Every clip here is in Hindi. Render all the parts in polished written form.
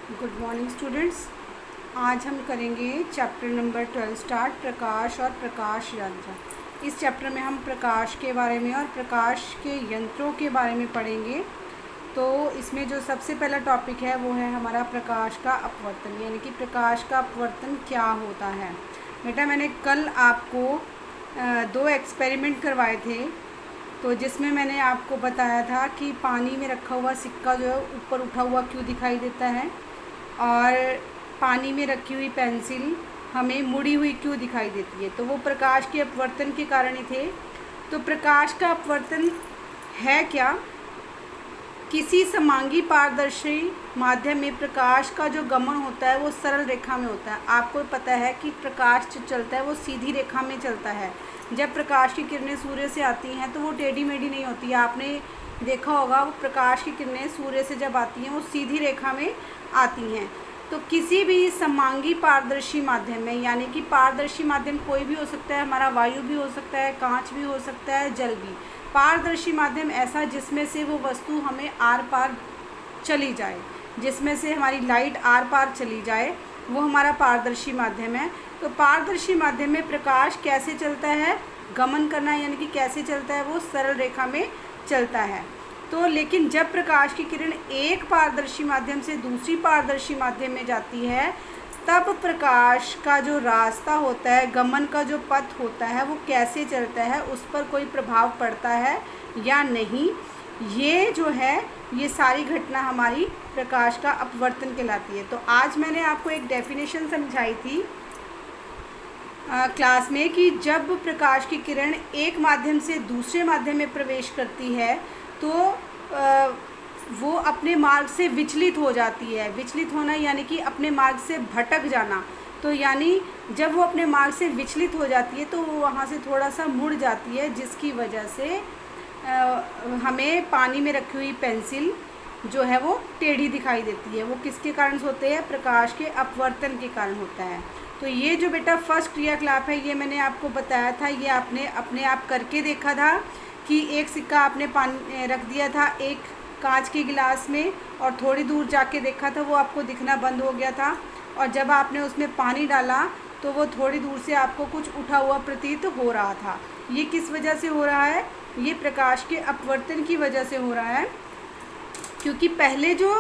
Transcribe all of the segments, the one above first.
Good morning students. आज हम करेंगे चैप्टर नंबर 12 स्टार्ट, प्रकाश और प्रकाश यंत्र। इस चैप्टर में हम प्रकाश के बारे में और प्रकाश के यंत्रों के बारे में पढ़ेंगे। तो इसमें जो सबसे पहला टॉपिक है वो है हमारा प्रकाश का अपवर्तन, यानी कि प्रकाश का अपवर्तन क्या होता है। बेटा मैंने कल आपको 2 एक्सपेरिमेंट करवाए थे, तो जिसमें मैंने आपको बताया था कि पानी में रखा हुआ सिक्का जो है ऊपर उठा हुआ क्यों दिखाई देता है, और पानी में रखी हुई पेंसिल हमें मुड़ी हुई क्यों दिखाई देती है। तो वो प्रकाश के अपवर्तन के कारण ही थे। तो प्रकाश का अपवर्तन है क्या? किसी समांगी पारदर्शी माध्यम में प्रकाश का जो गमन होता है वो सरल रेखा में होता है। आपको पता है कि प्रकाश जो चलता है वो सीधी रेखा में चलता है। जब प्रकाश की किरणें सूर्य से आती हैं तो वो टेढ़ी मेढ़ी नहीं होती है। आपने देखा होगा, वो प्रकाश की किरणें सूर्य से जब आती हैं वो सीधी रेखा में आती हैं। तो किसी भी समांगी पारदर्शी माध्यम में, यानी कि पारदर्शी माध्यम कोई भी हो सकता है, हमारा वायु भी हो सकता है, कांच भी हो सकता है, जल भी। पारदर्शी माध्यम ऐसा जिसमें से वो वस्तु हमें आर पार चली जाए, जिसमें से हमारी लाइट आर पार चली जाए, वो हमारा पारदर्शी माध्यम है। तो पारदर्शी माध्यम में प्रकाश कैसे चलता है? गमन करना, यानी कि कैसे चलता है? वो सरल रेखा में चलता है। तो लेकिन जब प्रकाश की किरण एक पारदर्शी माध्यम से दूसरी पारदर्शी माध्यम में जाती है, तब प्रकाश का जो रास्ता होता है, गमन का जो पथ होता है, वो कैसे चलता है, उस पर कोई प्रभाव पड़ता है या नहीं, ये जो है ये सारी घटना हमारी प्रकाश का अपवर्तन कहलाती है। तो आज मैंने आपको एक डेफिनेशन समझाई थी क्लास में कि जब प्रकाश की किरण एक माध्यम से दूसरे माध्यम में प्रवेश करती है तो वो अपने मार्ग से विचलित हो जाती है। विचलित होना यानी कि अपने मार्ग से भटक जाना। तो यानी जब वो अपने मार्ग से विचलित हो जाती है तो वो वहाँ से थोड़ा सा मुड़ जाती है, जिसकी वजह से हमें पानी में रखी हुई पेंसिल जो है वो टेढ़ी दिखाई देती है। वो किसके कारण होते हैं? प्रकाश के अपवर्तन के कारण होता है। तो ये जो बेटा फर्स्ट क्रियाकलाप है, ये मैंने आपको बताया था, ये आपने अपने आप करके देखा था कि एक सिक्का आपने पानी रख दिया था एक कांच के गिलास में, और थोड़ी दूर जाके देखा था वो आपको दिखना बंद हो गया था, और जब आपने उसमें पानी डाला तो वो थोड़ी दूर से आपको कुछ उठा हुआ प्रतीत हो रहा था। ये किस वजह से हो रहा है? ये प्रकाश के अपवर्तन की वजह से हो रहा है। क्योंकि पहले जो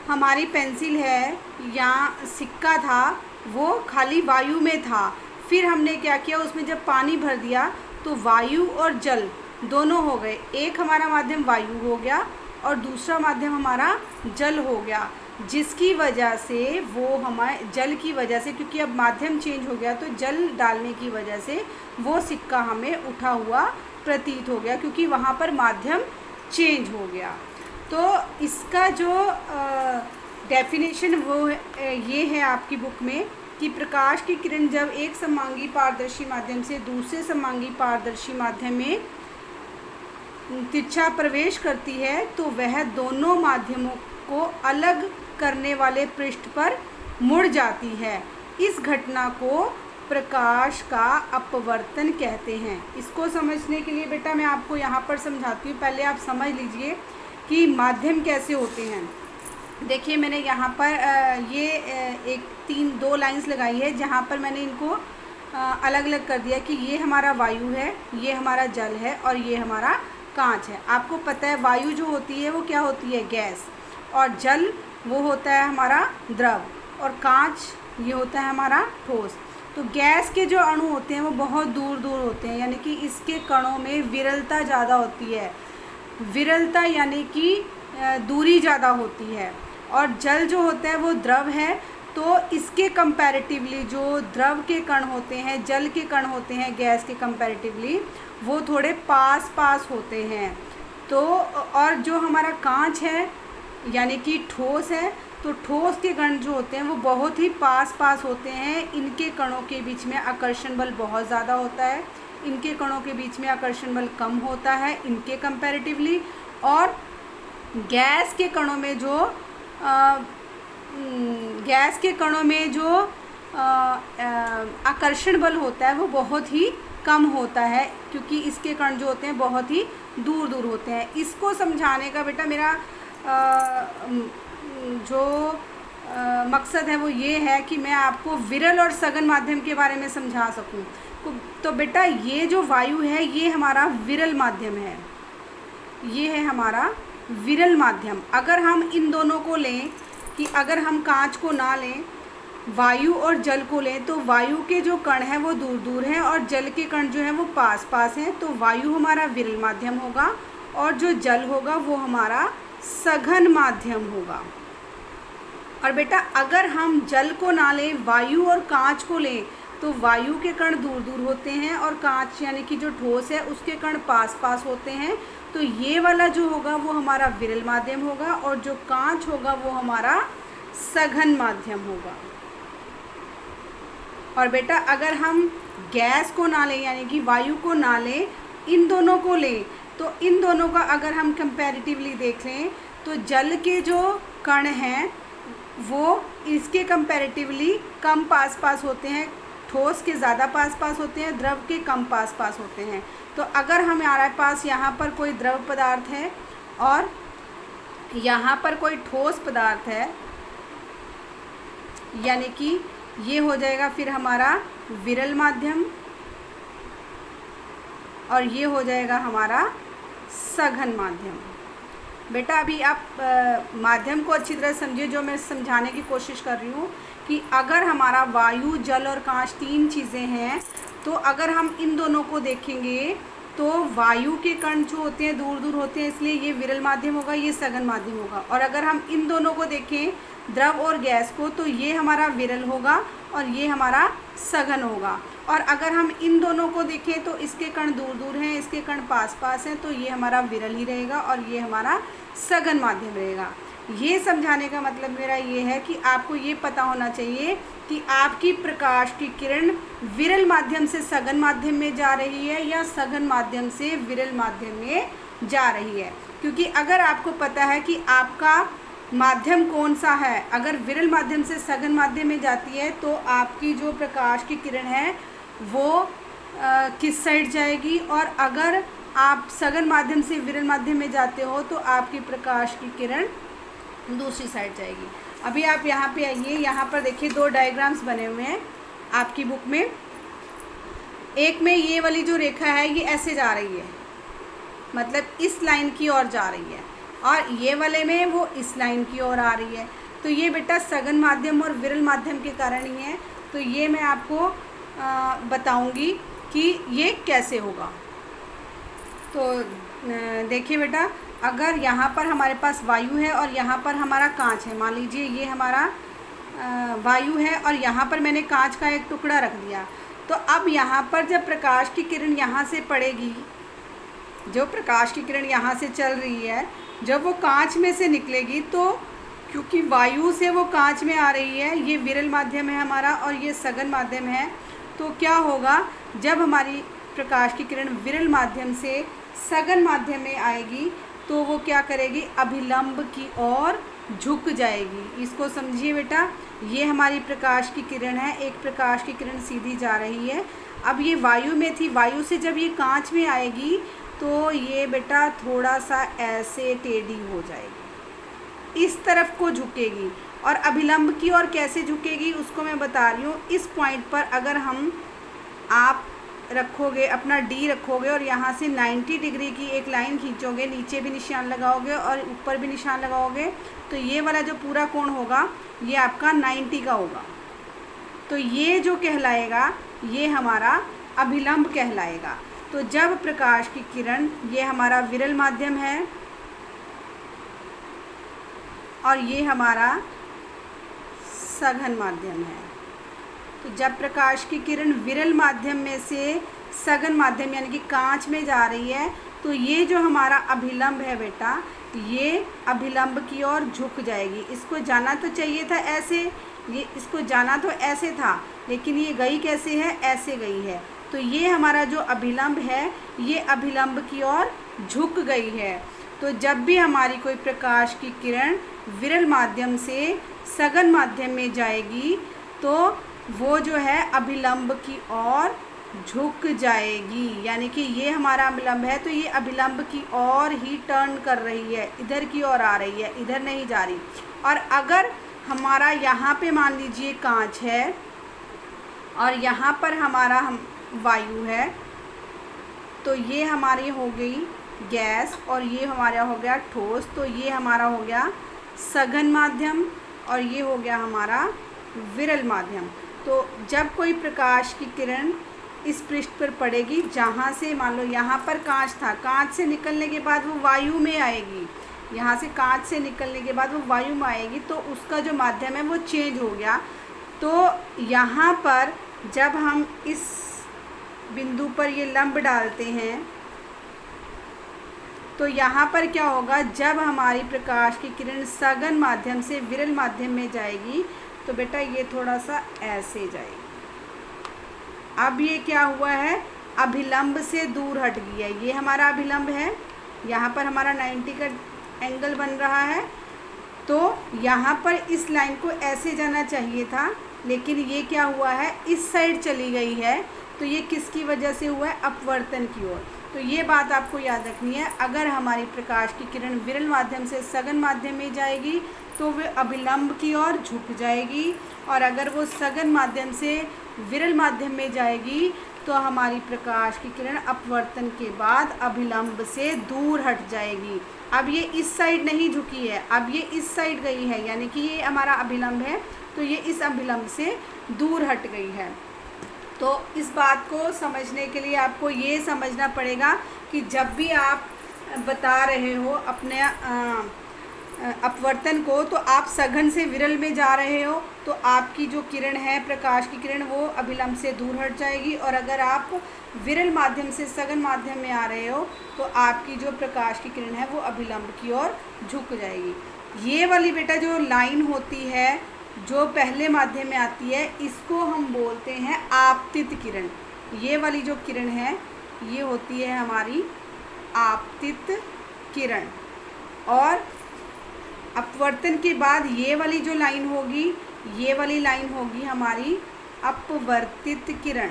हमारी पेंसिल है या सिक्का था वो खाली वायु में था, फिर हमने क्या किया, उसमें जब पानी भर दिया तो वायु और जल दोनों हो गए। एक हमारा माध्यम वायु हो गया और दूसरा माध्यम हमारा जल हो गया, जिसकी वजह से वो हमारे जल की वजह से, क्योंकि अब माध्यम चेंज हो गया, तो जल डालने की वजह से वो सिक्का हमें उठा हुआ प्रतीत हो गया, क्योंकि वहाँ पर माध्यम चेंज हो गया। तो इसका जो डेफिनेशन वो ये है आपकी बुक में कि प्रकाश की किरण जब एक समांगी पारदर्शी माध्यम से दूसरे समांगी पारदर्शी माध्यम में तिरछा प्रवेश करती है तो वह दोनों माध्यमों को अलग करने वाले पृष्ठ पर मुड़ जाती है। इस घटना को प्रकाश का अपवर्तन कहते हैं। इसको समझने के लिए बेटा मैं आपको यहाँ पर समझाती हूँ। पहले आप समझ लीजिए कि माध्यम कैसे होते हैं। देखिए मैंने यहाँ पर ये 2 लाइंस लगाई है, जहाँ पर मैंने इनको अलग अलग कर दिया कि ये हमारा वायु है, ये हमारा जल है, और ये हमारा कांच है। आपको पता है वायु जो होती है वो क्या होती है? गैस। और जल वो होता है हमारा द्रव, और कांच ये होता है हमारा ठोस। तो गैस के जो अणु होते हैं वो बहुत दूर दूर होते हैं, यानी कि इसके कणों में विरलता ज़्यादा होती है। विरलता यानी कि दूरी ज़्यादा होती है। और जल जो होता है वो द्रव है, तो इसके कंपैरेटिवली जो द्रव के कण होते हैं, जल के कण होते हैं गैस के कंपैरेटिवली, वो थोड़े पास पास होते हैं। तो और जो हमारा कांच है यानी कि ठोस है, तो ठोस के कण जो होते हैं वो बहुत ही पास पास होते हैं। इनके कणों के बीच में आकर्षण बल बहुत ज़्यादा होता है, इनके कणों के बीच में आकर्षण बल कम होता है इनके कंपैरेटिवली। और गैस के कणों में जो आकर्षण बल होता है वो बहुत ही कम होता है, क्योंकि इसके कण जो होते हैं बहुत ही दूर दूर होते हैं। इसको समझाने का बेटा मेरा जो मकसद है वो ये है कि मैं आपको विरल और सघन माध्यम के बारे में समझा सकूं। तो बेटा ये जो वायु है ये हमारा विरल माध्यम है, ये है हमारा विरल माध्यम। अगर हम इन दोनों को लें कि अगर हम कांच को ना लें, वायु और जल को लें, तो वायु के जो कण हैं वो दूर दूर हैं और जल के कण जो हैं वो पास पास हैं। तो वायु हमारा विरल माध्यम होगा और जो जल होगा वो हमारा सघन माध्यम होगा। और बेटा अगर हम जल को ना लें, वायु और कांच को लें, तो वायु के कण दूर दूर होते हैं और कांच यानी कि जो ठोस है उसके कण पास पास होते हैं। तो ये वाला जो होगा वो हमारा विरल माध्यम होगा और जो कांच होगा वो हमारा सघन माध्यम होगा। और बेटा अगर हम गैस को ना लें यानी कि वायु को ना लें, इन दोनों को लें, तो इन दोनों का अगर हम कंपैरेटिवली देख लें तो जल के जो कण हैं वो इसके कंपैरेटिवली कम पास पास होते हैं, ठोस के ज़्यादा पास पास होते हैं, द्रव के कम पास पास होते हैं। तो अगर हमारे पास यहाँ पर कोई द्रव पदार्थ है और यहाँ पर कोई ठोस पदार्थ है, यानी कि ये हो जाएगा फिर हमारा विरल माध्यम और ये हो जाएगा हमारा सघन माध्यम। बेटा अभी आप माध्यम को अच्छी तरह समझिए, जो मैं समझाने की कोशिश कर रही हूँ कि अगर हमारा वायु, जल और कांच तीन चीज़ें हैं, तो अगर हम इन दोनों को देखेंगे तो वायु के कण जो होते हैं दूर दूर होते हैं, इसलिए ये विरल माध्यम होगा, ये सघन माध्यम होगा। और अगर हम इन दोनों को देखें, द्रव और गैस को, तो ये हमारा विरल होगा और ये हमारा सघन होगा। और अगर हम इन दोनों को देखें तो इसके कण दूर दूर हैं, इसके कण पास पास हैं, तो ये हमारा विरल ही रहेगा और ये हमारा सघन माध्यम रहेगा। ये समझाने का मतलब मेरा ये है कि आपको ये पता होना चाहिए कि आपकी प्रकाश की किरण विरल माध्यम से सघन माध्यम में जा रही है या सघन माध्यम से विरल माध्यम में जा रही है। क्योंकि अगर आपको पता है कि आपका माध्यम कौन सा है, अगर विरल माध्यम से सघन माध्यम में जाती है तो आपकी जो प्रकाश की किरण है वो किस साइड जाएगी, और अगर आप सघन माध्यम से विरल माध्यम में जाते हो तो आपकी प्रकाश की किरण दूसरी साइड जाएगी। अभी आप यहाँ पे आइए, यहाँ पर देखिए दो डायग्राम्स बने हुए हैं आपकी बुक में। एक में ये वाली जो रेखा है ये ऐसे जा रही है, मतलब इस लाइन की ओर जा रही है, और ये वाले में वो इस लाइन की ओर आ रही है। तो ये बेटा सघन माध्यम और विरल माध्यम के कारण ही है। तो ये मैं आपको बताऊंगी कि ये कैसे होगा। तो देखिए बेटा, अगर यहाँ पर हमारे पास वायु है और यहाँ पर हमारा कांच है, मान लीजिए ये हमारा वायु है और यहाँ पर मैंने कांच का एक टुकड़ा रख दिया, तो अब यहाँ पर जब प्रकाश की किरण यहाँ से पड़ेगी, जो प्रकाश की किरण यहाँ से चल रही है, जब वो कांच में से निकलेगी, तो क्योंकि वायु से वो कांच में आ रही है, ये विरल माध्यम है हमारा और ये सघन माध्यम है, तो क्या होगा, जब हमारी प्रकाश की किरण विरल माध्यम से सघन माध्यम में आएगी तो वो क्या करेगी, अभिलंब की ओर झुक जाएगी। इसको समझिए बेटा, ये हमारी प्रकाश की किरण है, एक प्रकाश की किरण सीधी जा रही है। अब ये वायु में थी, वायु से जब ये कांच में आएगी तो ये बेटा थोड़ा सा ऐसे टेढ़ी हो जाएगी, इस तरफ को झुकेगी। और अभिलंब की ओर कैसे झुकेगी उसको मैं बता रही हूँ। इस पॉइंट पर अगर आप रखोगे, अपना डी रखोगे और यहाँ से 90 डिग्री की एक लाइन खींचोगे, नीचे भी निशान लगाओगे और ऊपर भी निशान लगाओगे, तो ये वाला जो पूरा कोण होगा ये आपका 90 का होगा। तो ये जो कहलाएगा ये हमारा अभिलंब कहलाएगा। तो जब प्रकाश की किरण, ये हमारा विरल माध्यम है और ये हमारा सघन माध्यम है, तो जब प्रकाश की किरण विरल माध्यम में से सघन माध्यम यानी कि कांच में जा रही है, तो ये जो हमारा अभिलंब है बेटा, ये अभिलंब की ओर झुक जाएगी। इसको जाना तो चाहिए था ऐसे, ये इसको जाना तो ऐसे था, लेकिन ये गई कैसे है, ऐसे गई है। तो ये हमारा जो अभिलंब है ये अभिलंब की ओर झुक गई है। तो जब भी हमारी कोई प्रकाश की किरण विरल माध्यम से सघन माध्यम में जाएगी तो वो जो है अभिलंब की ओर झुक जाएगी, यानी कि ये हमारा अभिलंब है तो ये अभिलंब की ओर ही टर्न कर रही है, इधर की ओर आ रही है, इधर नहीं जा रही। और अगर हमारा यहाँ पे मान लीजिए कांच है और यहाँ पर हमारा वायु है, तो ये हमारी हो गई गैस और ये हमारा हो गया ठोस। तो ये हमारा हो गया सघन माध्यम और ये हो गया हमारा विरल माध्यम। तो जब कोई प्रकाश की किरण इस पृष्ठ पर पड़ेगी, जहाँ से मान लो यहाँ पर कांच था, कांच से निकलने के बाद वो वायु में आएगी, यहाँ से कांच से निकलने के बाद वो वायु में आएगी, तो उसका जो माध्यम है वो चेंज हो गया। तो यहाँ पर जब हम इस बिंदु पर ये लंब डालते हैं तो यहाँ पर क्या होगा, जब हमारी प्रकाश की किरण सघन माध्यम से विरल माध्यम में जाएगी तो बेटा ये थोड़ा सा ऐसे जाएगी। अब ये क्या हुआ है, अभिलंब से दूर हट गया। ये हमारा अभिलंब है, यहाँ पर हमारा 90 का एंगल बन रहा है। तो यहाँ पर इस लाइन को ऐसे जाना चाहिए था, लेकिन ये क्या हुआ है, इस साइड चली गई है। तो ये किसकी वजह से हुआ है, अपवर्तन की ओर। तो ये बात आपको याद रखनी है, अगर हमारी प्रकाश की किरण विरल माध्यम से सघन माध्यम में जाएगी तो वे अभिलंब की ओर झुक जाएगी, और अगर वो सघन माध्यम से विरल माध्यम में जाएगी तो हमारी प्रकाश की किरण अपवर्तन के बाद अभिलंब से दूर हट जाएगी। अब ये इस साइड नहीं झुकी है, अब ये इस साइड गई है, यानी कि ये हमारा अभिलंब है, तो ये इस अभिलंब से दूर हट गई है। तो इस बात को समझने के लिए आपको ये समझना पड़ेगा कि जब भी आप बता रहे हो अपने अपवर्तन को, तो आप सघन से विरल में जा रहे हो तो आपकी जो किरण है, प्रकाश की किरण, वो अभिलंब से दूर हट जाएगी, और अगर आप विरल माध्यम से सघन माध्यम में आ रहे हो तो आपकी जो प्रकाश की किरण है वो अभिलंब की ओर झुक जाएगी। ये वाली बेटा जो लाइन होती है जो पहले माध्यम में आती है, इसको हम बोलते हैं आपतित किरण। ये वाली जो किरण है ये होती है हमारी आपतित किरण, और अपवर्तन के बाद ये वाली जो लाइन होगी, ये वाली लाइन होगी हमारी अपवर्तित किरण।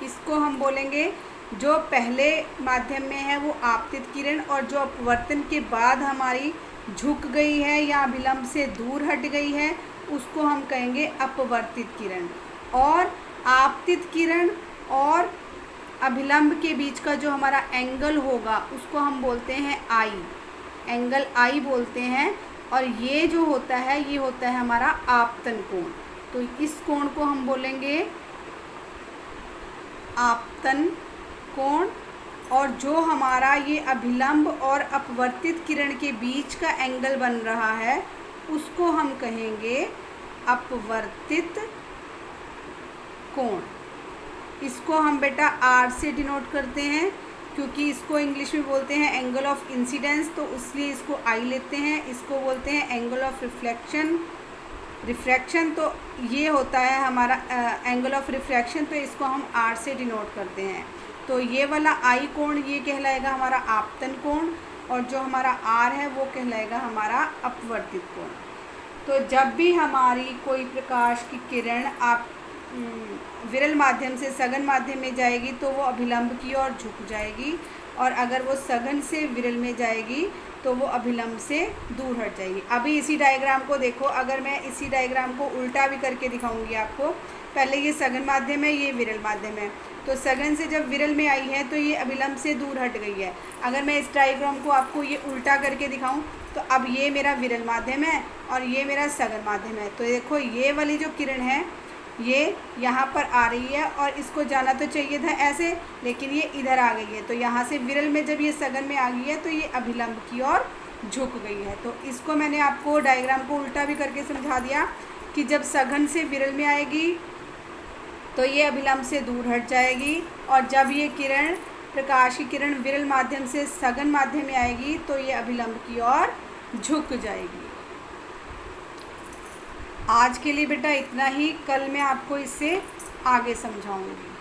इसको हम बोलेंगे जो पहले माध्यम में है वो आपतित किरण, और जो अपवर्तन के बाद हमारी झुक गई है या अभिलंब से दूर हट गई है उसको हम कहेंगे अपवर्तित किरण। और आपतित किरण और अभिलंब के बीच का जो हमारा एंगल होगा उसको हम बोलते हैं आई, एंगल आई बोलते हैं, और ये जो होता है ये होता है हमारा आपतन कोण। तो इस कोण को हम बोलेंगे आपतन कोण, और जो हमारा ये अभिलंब और अपवर्तित किरण के बीच का एंगल बन रहा है उसको हम कहेंगे अपवर्तित कोण। इसको हम बेटा आर से डिनोट करते हैं, क्योंकि इसको इंग्लिश में बोलते हैं एंगल ऑफ इंसिडेंस, तो इसलिए इसको आई लेते हैं। इसको बोलते हैं एंगल ऑफ रिफ्रैक्शन, तो ये होता है हमारा एंगल ऑफ रिफ्रैक्शन, तो इसको हम आर से डिनोट करते हैं। तो ये वाला आई कोण ये कहलाएगा हमारा आपतन कोण, और जो हमारा आर है वो कहलाएगा हमारा अपवर्तित कोण। तो जब भी हमारी कोई प्रकाश की किरण आप विरल माध्यम से सघन माध्यम में जाएगी तो वो अभिलंब की ओर झुक जाएगी, और अगर वो सघन से विरल में जाएगी तो वो अभिलंब से दूर हट जाएगी। अभी इसी डायग्राम को देखो, अगर मैं इसी डायग्राम को उल्टा भी करके दिखाऊंगी आपको। पहले ये सघन माध्यम है, ये विरल माध्यम है, तो सघन से जब विरल में आई है तो ये अभिलंब से दूर हट गई है। अगर मैं इस डायग्राम को आपको ये उल्टा करके दिखाऊं तो अब ये मेरा विरल माध्यम है और ये मेरा सघन माध्यम है। तो देखो ये वाली जो किरण है ये यहाँ पर आ रही है, और इसको जाना तो चाहिए था ऐसे, लेकिन ये इधर आ गई है। तो यहाँ से विरल में जब ये सघन में आ गई है तो ये अभिलंब की ओर झुक गई है। तो इसको मैंने आपको डायग्राम को उल्टा भी करके समझा दिया कि जब सघन से विरल में आएगी तो ये अभिलंब से दूर हट जाएगी, और जब ये किरण, प्रकाश की किरण विरल माध्यम से सघन माध्यम में आएगी तो ये अभिलंब की ओर झुक जाएगी। आज के लिए बेटा इतना ही, कल मैं आपको इससे आगे समझाऊंगी।